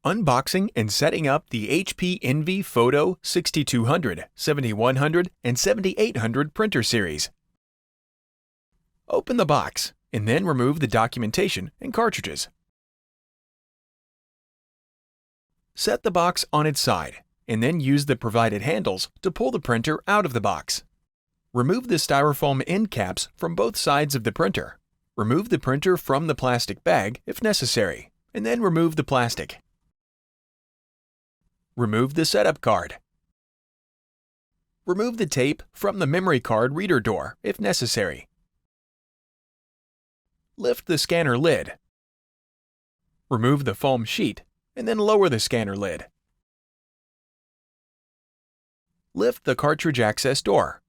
Unboxing and setting up the HP Envy Photo 6200, 7100, and 7800 printer series. Open the box and then remove the documentation and cartridges. Set the box on its side and then use the provided handles to pull the printer out of the box. Remove the styrofoam end caps from both sides of the printer. Remove the printer from the plastic bag if necessary, and then remove the plastic. Remove the setup card. Remove the tape from the memory card reader door if necessary. Lift the scanner lid. Remove the foam sheet and then lower the scanner lid. Lift the cartridge access door.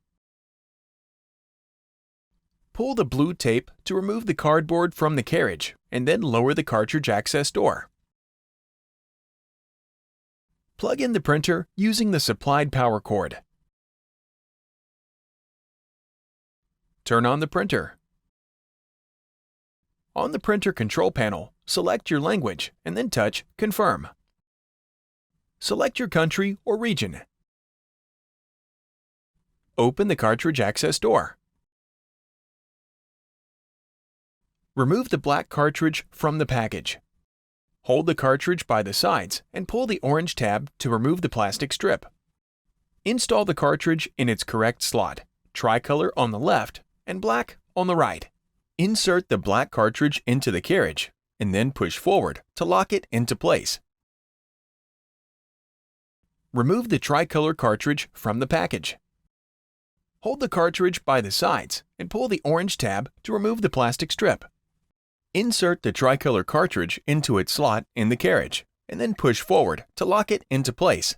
Pull the blue tape to remove the cardboard from the carriage and then lower the cartridge access door. Plug in the printer using the supplied power cord. Turn on the printer. On the printer control panel, select your language and then touch Confirm. Select your country or region. Open the cartridge access door. Remove the black cartridge from the package. Hold the cartridge by the sides and pull the orange tab to remove the plastic strip. Install the cartridge in its correct slot, tricolor on the left and black on the right. Insert the black cartridge into the carriage and then push forward to lock it into place. Remove the tricolor cartridge from the package. Hold the cartridge by the sides and pull the orange tab to remove the plastic strip. Insert the tricolor cartridge into its slot in the carriage and then push forward to lock it into place.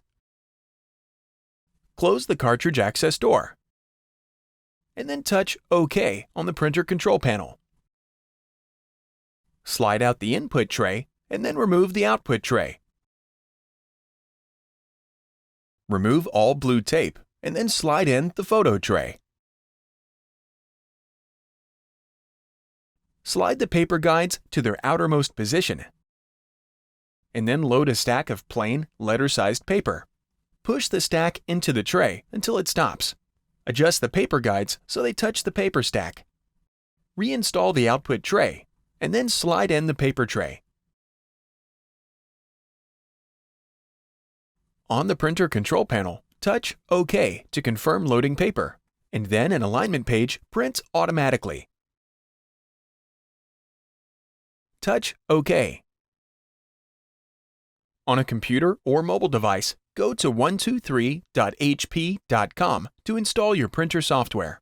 Close the cartridge access door and then touch OK on the printer control panel. Slide out the input tray and then remove the output tray. Remove all blue tape and then slide in the photo tray. Slide the paper guides to their outermost position and then load a stack of plain, letter-sized paper. Push the stack into the tray until it stops. Adjust the paper guides so they touch the paper stack. Reinstall the output tray and then slide in the paper tray. On the printer control panel, touch OK to confirm loading paper, and then an alignment page prints automatically. Touch OK. On a computer or mobile device, go to 123.hp.com to install your printer software.